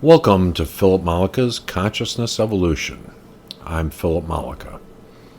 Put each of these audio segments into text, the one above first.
Welcome to Philip Mollica's Consciousness Evolution. I'm Philip Mollica.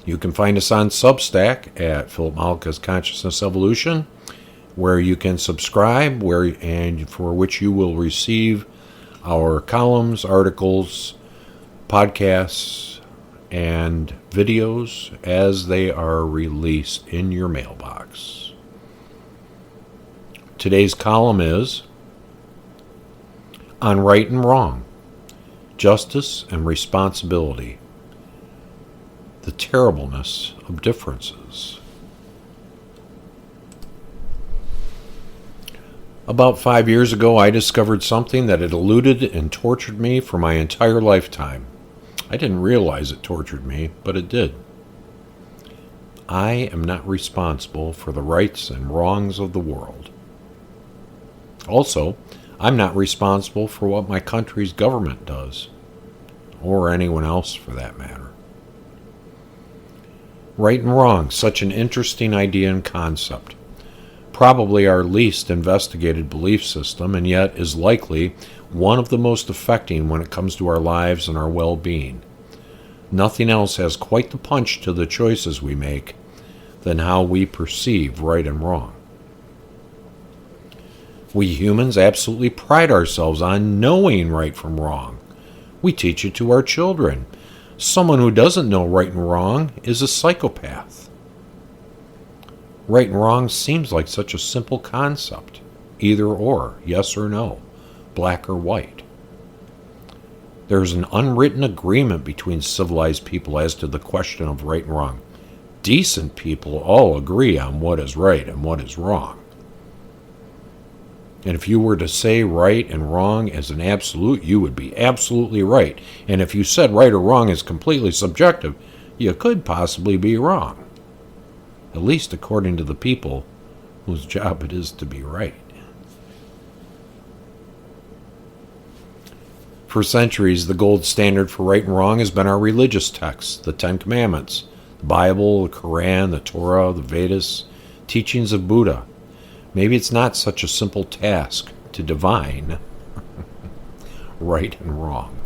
You can find us on Substack at Philip Mollica's Consciousness Evolution, where you can subscribe, and for which you will receive our columns, articles, podcasts, and videos as they are released in your mailbox. Today's column is on right and wrong, justice and responsibility, the terribleness of differences. About 5 years ago, I discovered something that had eluded and tortured me for my entire lifetime. I didn't realize it tortured me, but it did. I am not responsible for the rights and wrongs of the world. Also, I'm not responsible for what my country's government does, or anyone else for that matter. Right and wrong, such an interesting idea and concept. Probably our least investigated belief system, and yet is likely one of the most affecting when it comes to our lives and our well-being. Nothing else has quite the punch to the choices we make than how we perceive right and wrong. We humans absolutely pride ourselves on knowing right from wrong. We teach it to our children. Someone who doesn't know right and wrong is a psychopath. Right and wrong seems like such a simple concept. Either or, yes or no, black or white. There's an unwritten agreement between civilized people as to the question of right and wrong. Decent people all agree on what is right and what is wrong. And if you were to say right and wrong as an absolute, you would be absolutely right. And if you said right or wrong is completely subjective, you could possibly be wrong. At least according to the people whose job it is to be right. For centuries, the gold standard for right and wrong has been our religious texts, the Ten Commandments, the Bible, the Quran, the Torah, the Vedas, teachings of Buddha. Maybe it's not such a simple task to divine right and wrong.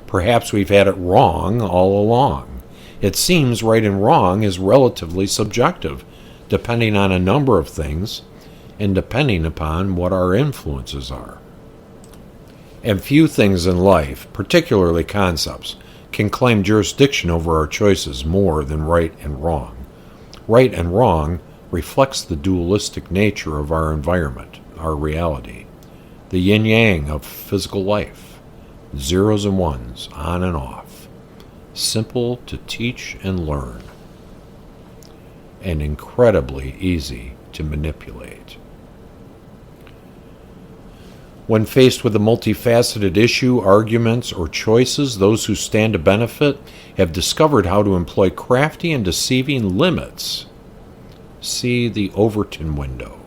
Perhaps we've had it wrong all along. It seems right and wrong is relatively subjective, depending on a number of things and depending upon what our influences are. And few things in life, particularly concepts, can claim jurisdiction over our choices more than right and wrong. Right and wrong reflects the dualistic nature of our environment, our reality, the yin-yang of physical life, zeros and ones, on and off, simple to teach and learn, and incredibly easy to manipulate. When faced with a multifaceted issue, arguments, or choices, those who stand to benefit have discovered how to employ crafty and deceiving limits. See the Overton window,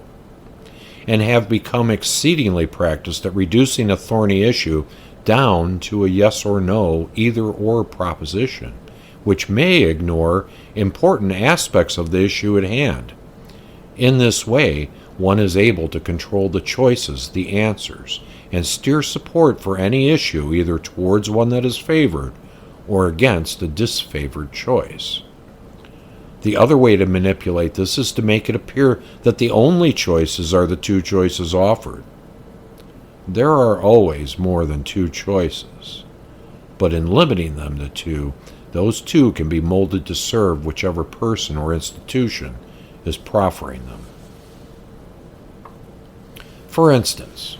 and have become exceedingly practiced at reducing a thorny issue down to a yes or no, either or proposition, which may ignore important aspects of the issue at hand. In this way, one is able to control the choices, the answers, and steer support for any issue either towards one that is favored or against a disfavored choice. The other way to manipulate this is to make it appear that the only choices are the two choices offered. There are always more than two choices, but in limiting them to two, those two can be molded to serve whichever person or institution is proffering them. For instance,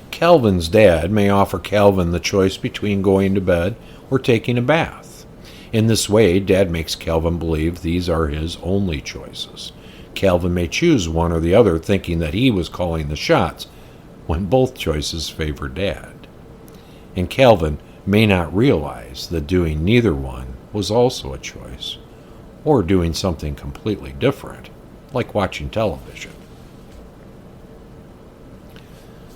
Calvin's dad may offer Calvin the choice between going to bed or taking a bath. In this way, Dad makes Calvin believe these are his only choices. Calvin may choose one or the other, thinking that he was calling the shots, when both choices favor Dad. And Calvin may not realize that doing neither one was also a choice, or doing something completely different, like watching television.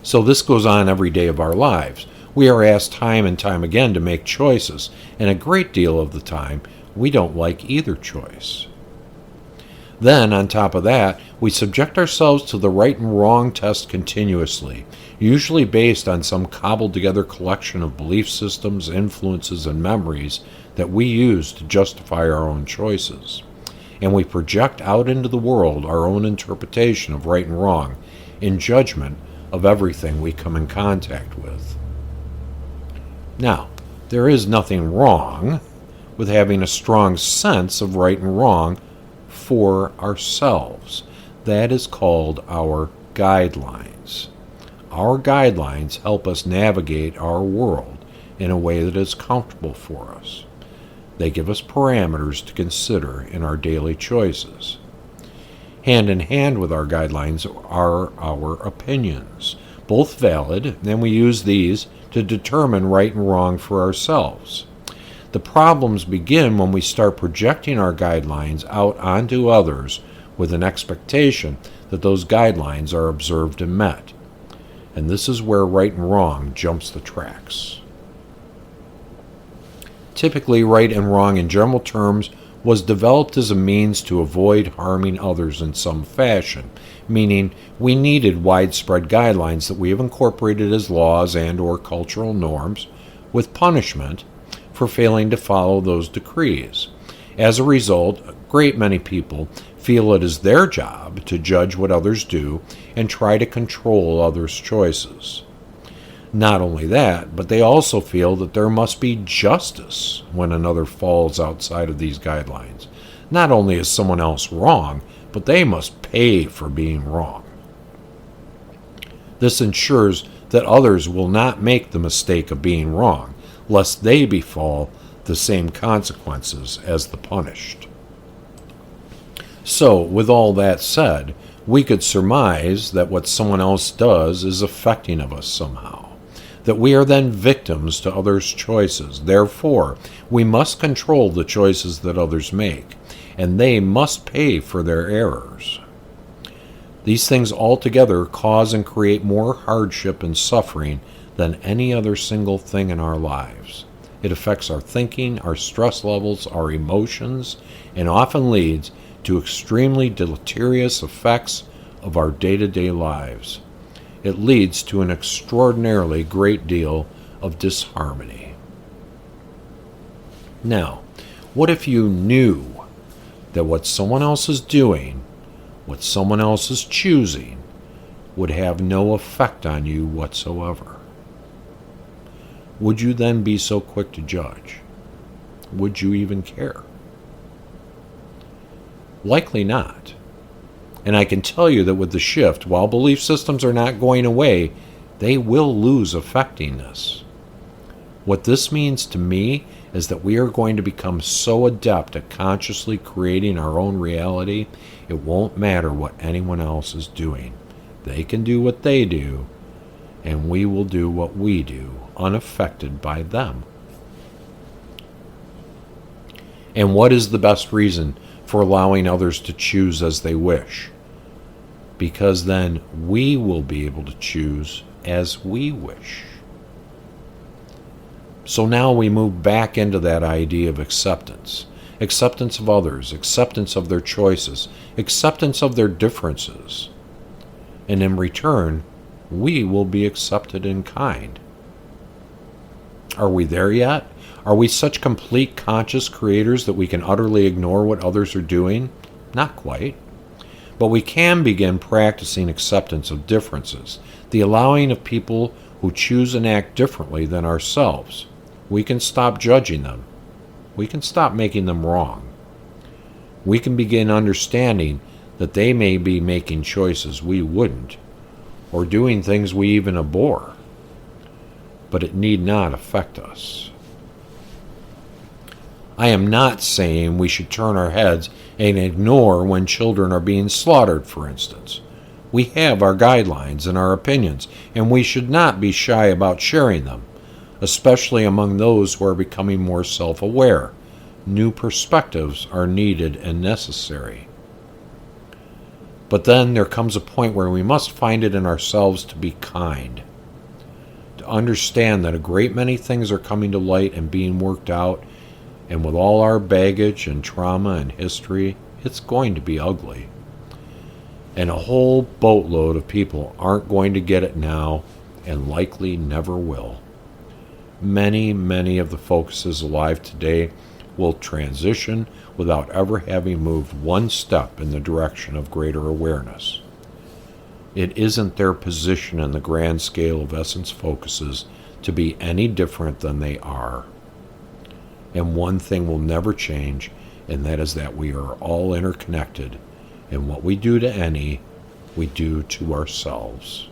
So this goes on every day of our lives. We are asked time and time again to make choices, and a great deal of the time we don't like either choice. Then, on top of that, we subject ourselves to the right and wrong test continuously, usually based on some cobbled together collection of belief systems, influences, and memories that we use to justify our own choices. And we project out into the world our own interpretation of right and wrong in judgment of everything we come in contact with. Now, there is nothing wrong with having a strong sense of right and wrong for ourselves. That is called our guidelines. Our guidelines help us navigate our world in a way that is comfortable for us. They give us parameters to consider in our daily choices. Hand in hand with our guidelines are our opinions, both valid, and we use these to determine right and wrong for ourselves. The problems begin when we start projecting our guidelines out onto others with an expectation that those guidelines are observed and met. And this is where right and wrong jumps the tracks. Typically, right and wrong in general terms was developed as a means to avoid harming others in some fashion, meaning we needed widespread guidelines that we have incorporated as laws and or cultural norms with punishment for failing to follow those decrees. As a result, a great many people feel it is their job to judge what others do and try to control others' choices. Not only that, but they also feel that there must be justice when another falls outside of these guidelines. Not only is someone else wrong, but they must pay for being wrong. This ensures that others will not make the mistake of being wrong, lest they befall the same consequences as the punished. So, with all that said, we could surmise that what someone else does is affecting of us somehow, that we are then victims to others' choices. Therefore, we must control the choices that others make, and they must pay for their errors. These things altogether cause and create more hardship and suffering than any other single thing in our lives. It affects our thinking, our stress levels, our emotions, and often leads to extremely deleterious effects of our day-to-day lives. It leads to an extraordinarily great deal of disharmony. Now, what if you knew that what someone else is doing, what someone else is choosing, would have no effect on you whatsoever? Would you then be so quick to judge? Would you even care? Likely not. And I can tell you that with the shift, while belief systems are not going away, they will lose effectiveness. What this means to me is that we are going to become so adept at consciously creating our own reality, it won't matter what anyone else is doing. They can do what they do, and we will do what we do, unaffected by them. And what is the best reason for allowing others to choose as they wish? Because then we will be able to choose as we wish. So now we move back into that idea of acceptance. Acceptance of others, acceptance of their choices, acceptance of their differences. And in return, we will be accepted in kind. Are we there yet? Are we such complete conscious creators that we can utterly ignore what others are doing? Not quite. But we can begin practicing acceptance of differences, the allowing of people who choose and act differently than ourselves. We can stop judging them. We can stop making them wrong. We can begin understanding that they may be making choices we wouldn't, or doing things we even abhor. But it need not affect us. I am not saying we should turn our heads and ignore when children are being slaughtered, for instance. We have our guidelines and our opinions, and we should not be shy about sharing them, especially among those who are becoming more self-aware. New perspectives are needed and necessary. But then there comes a point where we must find it in ourselves to be kind, to understand that a great many things are coming to light and being worked out, and with all our baggage and trauma and history, it's going to be ugly. And a whole boatload of people aren't going to get it now and likely never will. Many, many of the focuses alive today will transition without ever having moved one step in the direction of greater awareness. It isn't their position in the grand scale of essence focuses to be any different than they are. And one thing will never change, and that is that we are all interconnected, and what we do to any, we do to ourselves.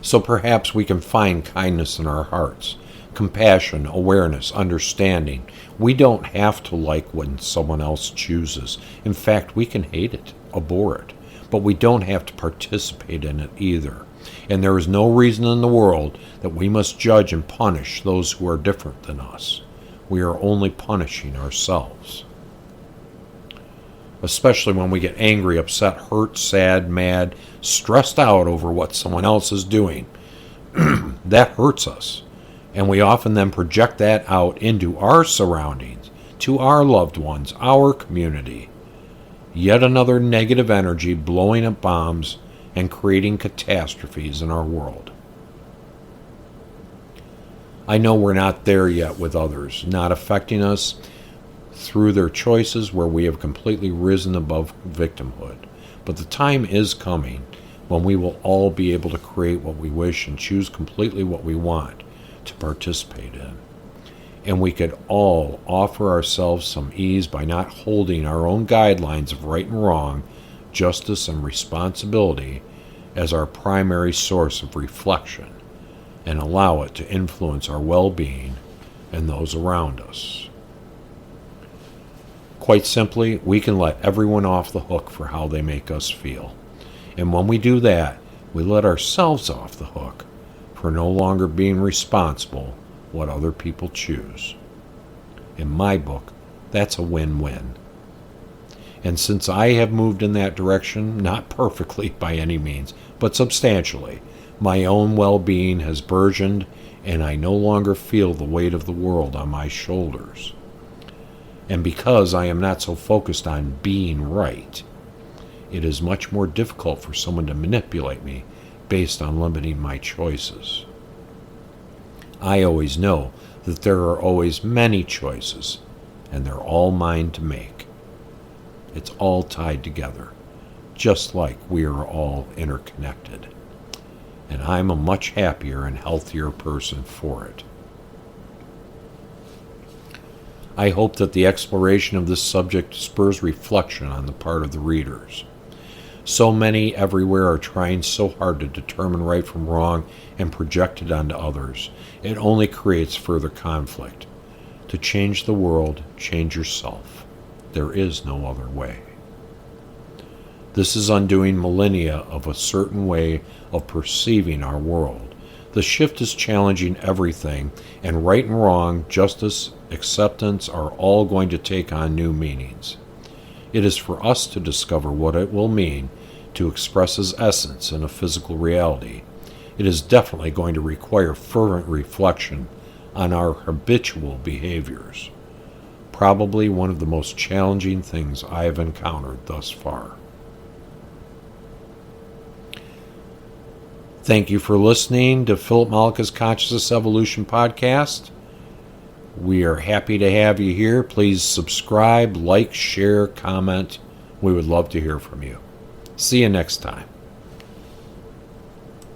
So perhaps we can find kindness in our hearts, compassion, awareness, understanding. We don't have to like what someone else chooses. In fact, we can hate it, abhor it, but we don't have to participate in it either. And there is no reason in the world that we must judge and punish those who are different than us. We are only punishing ourselves. Especially when we get angry, upset, hurt, sad, mad, stressed out over what someone else is doing. That hurts us. And we often then project that out into our surroundings, to our loved ones, our community. Yet another negative energy blowing up bombs and creating catastrophes in our world. I know we're not there yet with others, not affecting us through their choices where we have completely risen above victimhood. But the time is coming when we will all be able to create what we wish and choose completely what we want to participate in. And we could all offer ourselves some ease by not holding our own guidelines of right and wrong, justice and responsibility as our primary source of reflection, and allow it to influence our well-being and those around us. Quite simply, we can let everyone off the hook for how they make us feel. And when we do that, we let ourselves off the hook for no longer being responsible what other people choose. In my book, that's a win-win. And since I have moved in that direction, not perfectly by any means, but substantially, my own well-being has burgeoned, and I no longer feel the weight of the world on my shoulders. And because I am not so focused on being right, it is much more difficult for someone to manipulate me based on limiting my choices. I always know that there are always many choices, and they're all mine to make. It's all tied together, just like we are all interconnected. And I'm a much happier and healthier person for it. I hope that the exploration of this subject spurs reflection on the part of the readers. So many everywhere are trying so hard to determine right from wrong and project it onto others. It only creates further conflict. To change the world, change yourself. There is no other way. This is undoing millennia of a certain way of perceiving our world. The shift is challenging everything, and right and wrong, justice, acceptance are all going to take on new meanings. It is for us to discover what it will mean to express as essence in a physical reality. It is definitely going to require fervent reflection on our habitual behaviors. Probably one of the most challenging things I have encountered thus far. Thank you for listening to Philip Mollica's Consciousness Evolution podcast. We are happy to have you here. Please subscribe, like, share, comment. We would love to hear from you. See you next time.